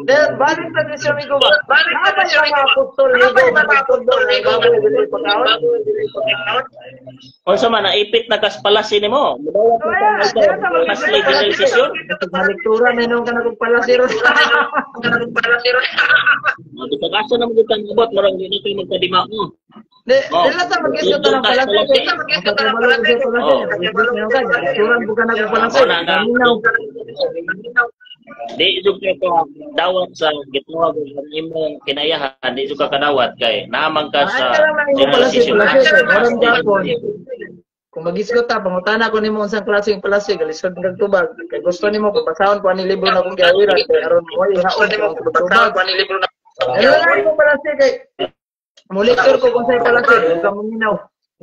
Then, balik sa desisyon ko ba? Nakabay ang mga apostol ni ko na magtundo ng baboy dili pagkaon? Kung sa man, naipit na kas palasi ni mo. Mudawat na ka hastily generalization. Maliktura, minong ka na kong palasiro. Dito kaso na mga abot, marang hindi kayo magkadima mo. Dila sa mag-gisgutan ng palasi. Malikturan po ka na kong palasi. Di juga ka dawat sa gitawag ng imong kinayahan, di juga ka dawat kay naamang ka sa generalization. Kung mag-isgot ta, pangutana ko nimo unsang klaseng palasi, galisod ng tubag. Kay gusto nimo pabasahon ko ani libro na kong gawiran kay aron mo ihaon ko tubag. Ano lang ko palasi kay molektor ko kung say palasi, ka minaw.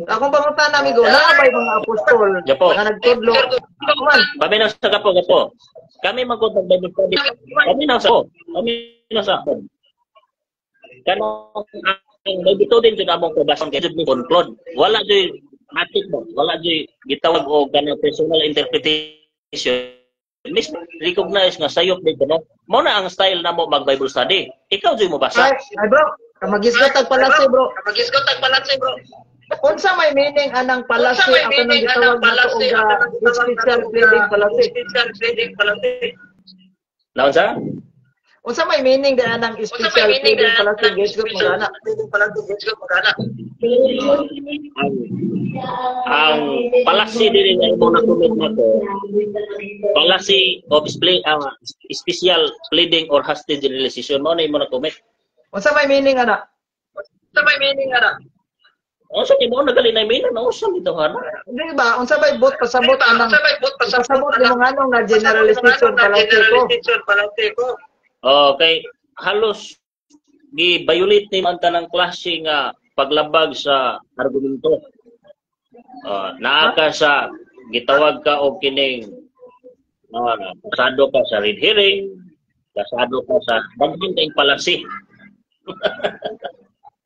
Akong pangutana amigo, naabay mga apostol nga nagtudlo. Paminaw sa gapo. Kami magkuntag Bible study. Kami na sa. Kanang may bito din jud among probasyon kay jud ni conclude. Wala joy matik ba? Wala joy gitawag og kanang personal interpretation. Miss recognize nga sayop dito no. Mao na ang style namo mag Bible study. Ikaw joy mo basa. Ay bro, mag-isgot tag palasi bro. Unsa may meaning anang palasi ako nang gitawag nato og special pleading palasi. Naon sa? Unsa may meaning da anang special pleading palasi gisgot mo gana? Ang palasi dili nga imo na comment nato. Palasi of special pleading or hastily generalization mo na imo na comment. Unsa may meaning ana? Unsa ni mo nagali na email na unsa dito ha? Di ba? Unsa bay bot pasabot anang pasabot mo nganong nga generalization palasi ko. Okay, halos gi-violate ni man tanang klase nga paglabag sa argumento. Naa ka sa gitawag ka og kining pasado ka sa red herring, pasado ka sa daghan kay palasi.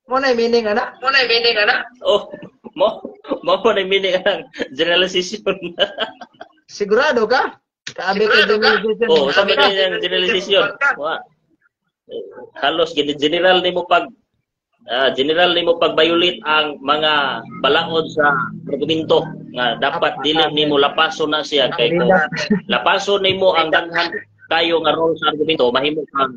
Mo na meaning ana? Oh, mo na meaning ang generalization. Sigurado ka? Kaabi ka generalization. Oh, sabi na yung generalization. Halos general nimo pag-violate ang mga balaod sa argumento nga dapat dili nimo lapason na siya kay kung lapason nimo ang daghan kayo nga role sa argumento mahimo kang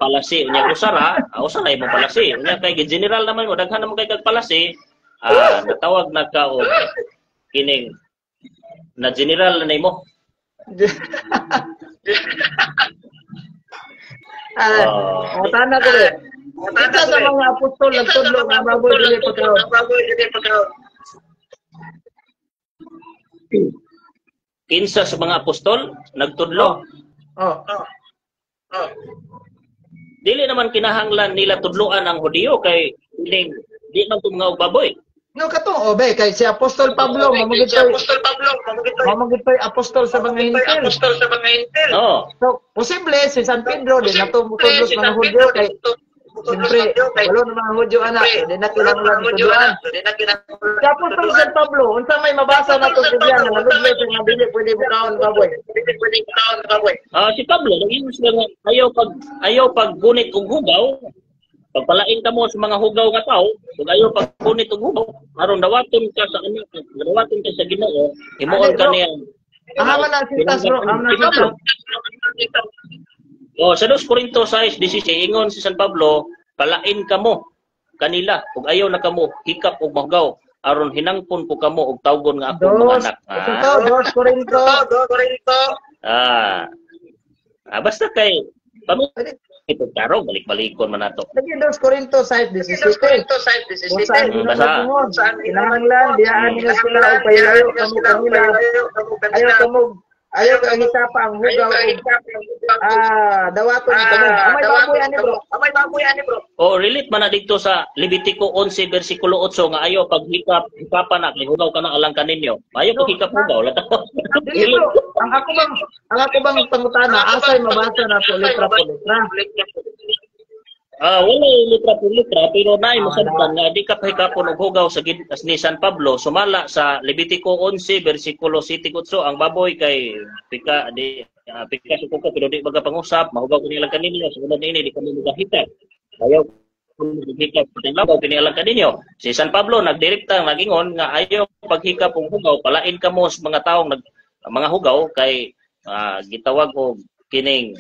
palasi unya usara na imong palasi unya kay general naman mo daghan naman kay kag palasi natawag na ka og kining na general na nimo tanda ko rin kita sa mga apostol nagtudlo nga baboy dili pagkaon kinsa sa mga apostol nagtudlo dili naman kinahanglan nila tudloan ang Hudiyo kay di man tum nga og baboy. No katong obe kay si Apostol Pablo mamugid toy apostol sa mga Hintil. Oh. So posible si San Pedro din nato mutudlos mga Hudiyo kay siyempre walo na mga Hudyo anak di na kinahanglan tudloan. Si Apostol San Pablo unsa may mabasa nato sa Biblia nga naludlo sa mga dili pwede bukaon baboy. Si Pablo naging sila ayaw pag gunit og hugaw. Pagpalain ka mo sa mga hugaw nga tao, kung ayaw pag gunit og hugaw, aron dawaton ka sa Ginoo, himuon ka niya. Ahaman na sitas bro, ahaman na Pablo. Sa 2 Corinto 6:16 ingon si San Pablo, palain ka mo kanila, kung ayaw na kamo hikap og mahugaw, aron hinangpon ko kamo og tawgon nga akong mga anak. 2 Corinto. Basta kay ito karo balik-balikon man nato. Lagi 2 Corinto 5:17. Saan ginunod kinahanglan diyaan nila sila o payayo kamo kanila. Ayaw ka hitapa ang hugaw dawaton kamo. Amay baboy ani bro. O relate man na dito sa Levitico 11 bersikulo 8 nga ayaw hikapan na kay hugaw kana alang kaninyo. Ayaw paghikap hugaw lataw. Dili bro, ang ako bang pangutana asay mabasa na po letra po letra. Wala litra por litra pero naay masabtan nga di ka pahikapon og hugaw sa ni San Pablo sumala sa Levitico 11 bersikulo 7 ang baboy kay pika suko pero di baga pangusap mahugaw ko nilang kaninyo sunod ini di kami magahita ayaw paghikap ng labaw kinialang kaninyo si San Pablo nagdirekta nagingon nga ayaw paghikap og hugaw palain kamo sa mga taong mga hugaw kay gitawag og kining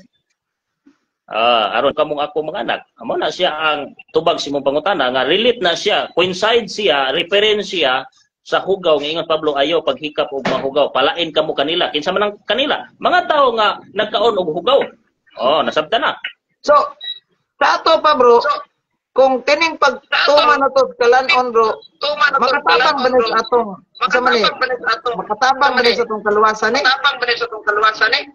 aron kamong ako mga anak. Amo na siya ang tubag si mong pangutana nga relate na siya, coincide siya, reference siya sa hugaw nga ingon Pablo ayaw paghikap og mahugaw, palain kamo kanila. Kinsa man ang kanila? Mga tao nga nagkaon og hugaw. Nasabtan na. So, sa ato pa bro, kung kining pagtuman na to kalanon bro, makatabang ba sa atong sa mani? Makatabang ba sa atong kaluwasan ni?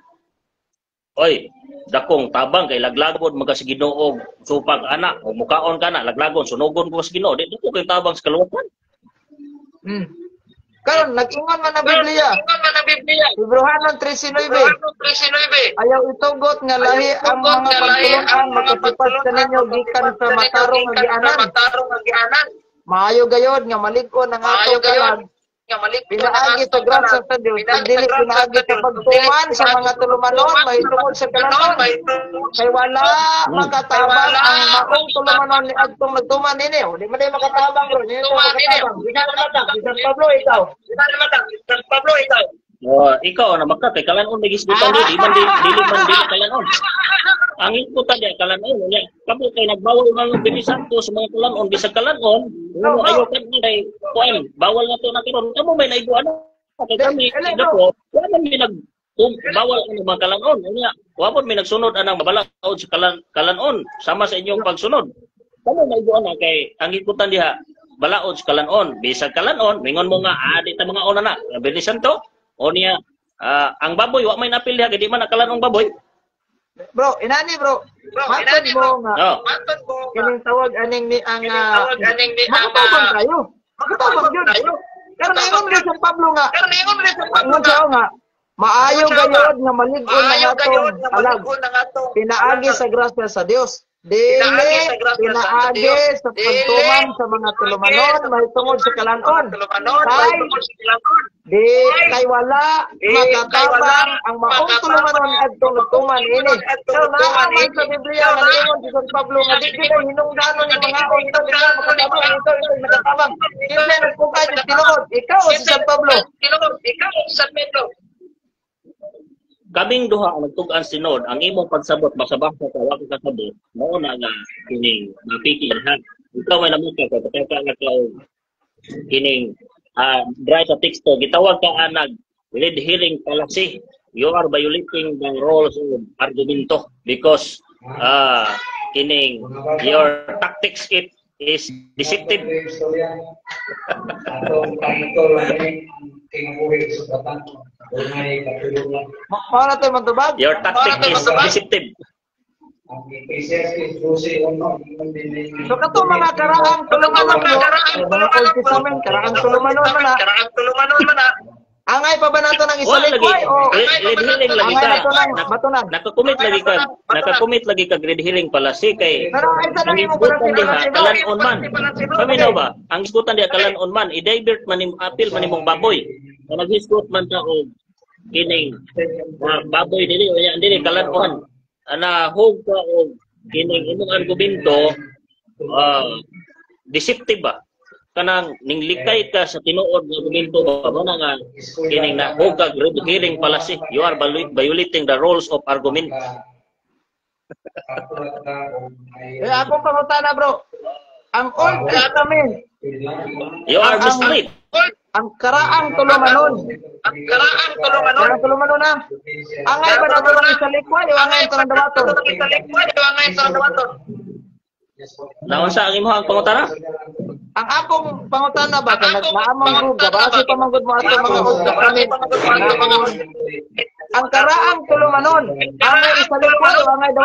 Oy, dakong tabang kay laglagon mga sa Ginoo supag anak o mukaon kana laglagon sunugon ko sa Ginoo di ko kay tabang sa kaluwasan. Karon nag-ingon man na Biblia. Hebrehanon 13:9. Ayaw itugot nga lahi ang mga pagtulungan makatipas kaninyo gikan sa matarong nga gianan. Maayo gayod nga malig-on ang ato kalag. Pinaagi sa grasya sa Diyos, dili pinaagi sa pagtuman sa mga tulumanon, mahitungod sa kalanon. Kay wala makatabang ang maong tulumanon ni Agtong nagtuman nini. Di man din makatabang bro, hindi ito makatabang. Bisan Pablo, ikaw. Ikaw na magka kay kalanon nagisgutan di man dili kalanon. Ang ikutan dia kalanon niya. Kamu kay nagbawal ng binisan to sa mga kalanon bisag kalanon. Ayo kan kay kuan bawal na to na karon. Kamu may naigo ano kay kami dako. Wala mi bawal ang mga kalanon. Niya, wa pod mi nagsunod anang mabalaod sa kalanon sama sa inyong pagsunod. Kamu naigo ana kay ang ikutan diha balaod sa kalanon. Bisag kalanon mingon mo nga di ta mga ona na. Binisan to. O niya, ang baboy, wa may napil diha, di man nakalanong baboy. Bro, inani bro. Matod mo nga. Kining tawag aning ni ang makatabang kayo. Makatabang yun. Pero naingon rin sa Pablo nga. Ingon siya nga. Maayo gayod nga malig-on na atong alag. Pinaagi sa grasya sa Dios. Dili pinaagi sa pagtuman sa mga tulumanon mahitungod sa kalanon. Kay wala makatabang ang maong tulumanon adtong nagtuman ini. So naaman sa Biblia nga ingon si San Pablo nga di kita hinungdanon ni mga ong ito di makatabang ito makatabang. Kinsa nagpugay sa tinuod? Ikaw si San Pablo. Kaming duha ang nagtug-an sinod ang imong pagsabot masabak sa wa ka kasabot mao na nga kining mapikir ha ikaw may namuka ka nga kining dry sa teksto gitawag ka anag red hearing fallacy you are violating the rules of argumento because kining your tactics it is deceptive. Para tayo matubag? Your tactic is deceptive. So kato mga karaang tulumanon mo, karaang tulumanon mo na, angay pa ba nato ng isa likway o red lagi ka matunan? Nakakomit lagi ka red hearing pala si kay pero ay sa nang imo pala kalanon man kami na ba ang iskutan diha kalanon man i-divert man ning apil man nimong baboy kung nag-iskut man ta og kining baboy dili kalanon ana hug ka og kining imong argumento deceptive ba kanang ninglikay ka sa tinuod nga argumento ba mo na nga kining na hug ka red hearing fallacy you are violating the rules of argument. Akong pangutana bro, ang Old Testament you are misled. Ang karaang tulumanon Ang karaan tulumanon na. Angay ba na tulong sa likwad, angay sa dawaton. Naunsa ang imong pangutana? Ang akong pangutana ba kung naglaamang ruga base pamanggod mo ato mga usap kami. Ang karaang tulumanon, angay sa likwad, angay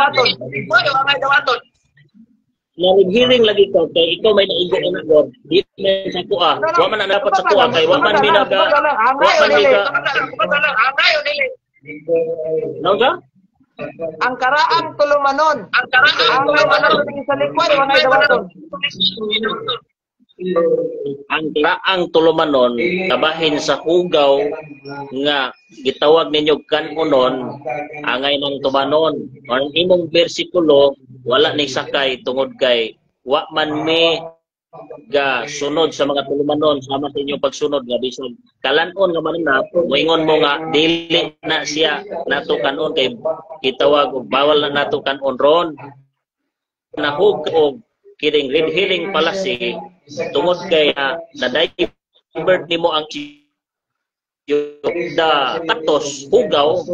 dawaton. Nalibhiring lagi ko kay ikaw may naigo na God. Di man sa kuha. Wa man na dapat sa kuha kay wa man minaga. Wa man minaga. Naunsa? Ang karaang tulumanon. Angay ba na tulong sa likwad, angay dawaton. Ang karaang tulumanon kabahin sa hugaw nga gitawag ninyo kanunon angay nang tumanon. Ang imong bersikulo wala ni sakay tungod kay wa man me ga sunod sa mga tulumanon sama sa inyong pagsunod nga bisan kalanon nga mananap moingon mo nga dili na siya nato kanon kay gitawag og bawal na nato kanon ron nahug og kiring red herring palasi tungod kay na-divert nimo ang da katos hugaw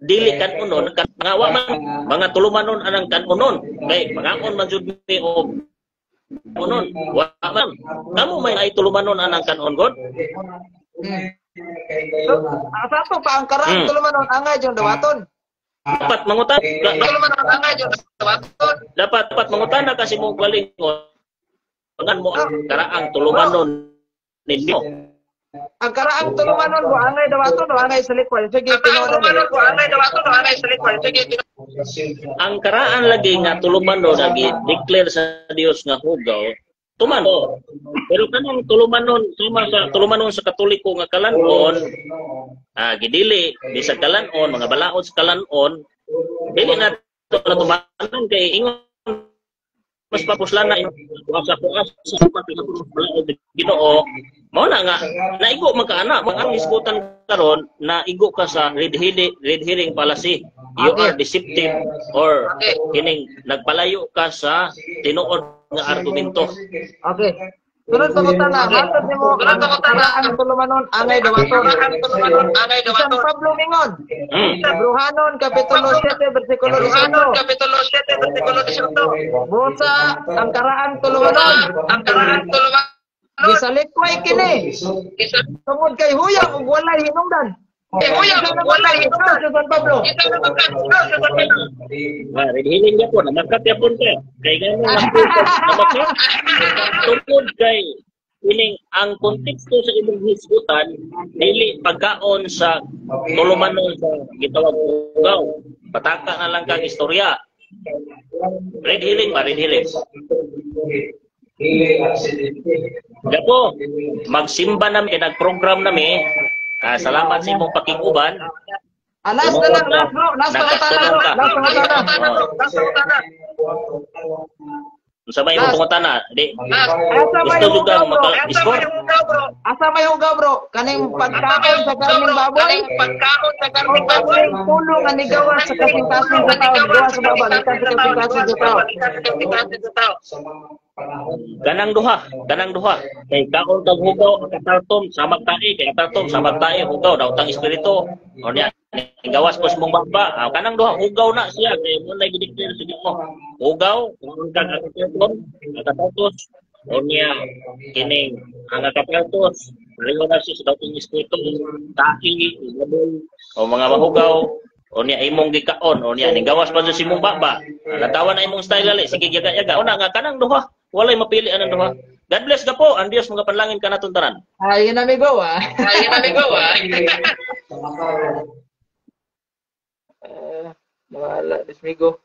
dili kanunon nga wa man mga tulumanon anang kanunon kay mangaon man jud mi og kanunon wa man kamo may ay tulumanon anang kanon god So, asa to pa ang karaang tulumanon angay jud dawaton. Dapat mangutan dapat mangutan na kasi mo galingon pangan mo karaang tulumanon ninyo. Ang karaang tulumanon mo angay dawaton o angay sa likwad. Sige tinuod. Ang karaan lagi nga tulumanon lagi declare sa Dios nga hugaw tumano. Pero kanang tulumanon sama sa tulumanon sa Katoliko nga kalanon gidili bisag kalanon mga balaod sa kalanon dili na tumanon kay ingon mas papuslan na sa Ginoo mao na nga naigo man ka ana ang isgutan karon naigo ka sa red herring palasi you are deceptive or kining nagpalayo ka sa tinuod nga argumento. Okay. Sunod pangutan na hatod nimo ang karaang tulumanon angay dawaton. Isang Pablo mingon. Bruhanon kapitulo 7 bersikulo 1. Busa ang karaang tulumanon. Gisalikway kini. Tungod kay huyang ug walay hinungdan. San Pablo. Hiling niya po, namakat niya po siya. Kaya gano'n tungkol kay hiling ang konteksto sa imong hisgutan, dili pagkaon sa tulumanon sa gitawag ugaw. Pataka na lang kang istorya. Red healing ba? Red healing. Gapo, magsimba namin, nag-program namin. Salamat sa imong pakiguban. Last na lang, last bro. Last pangutana. Sa may imong pangutana, di. Gusto juga maka-score. Asa may hugaw bro? Kaning pagkaon sa karning baboy. Tulong nga nigawas sa kasing-kasing sa tao. Gawas sa baba, litan sa kasing-kasing sa tao. Kanang duha. Kay kaon tag hugaw katartom samag tae kay katartom samag tae hugaw daw tang espiritu. O niya gawas pos mong baba. Kanang duha hugaw na siya kay mo na gidiktir sa Ginoo. Hugaw kung kag katartos o niya kining ang katartos reyo na siya sa daw tang espiritu tae o mga mahugaw o niya imong gikaon o niya ning gawas pa sa imong baba. Natawan na imong style gali sige yaga-yaga. O na nga kanang duha. Walay mapili anang duha. God bless ka po. Ang Dios mga panlangin ka naton tanan. Ayun amigo Wala, amigo.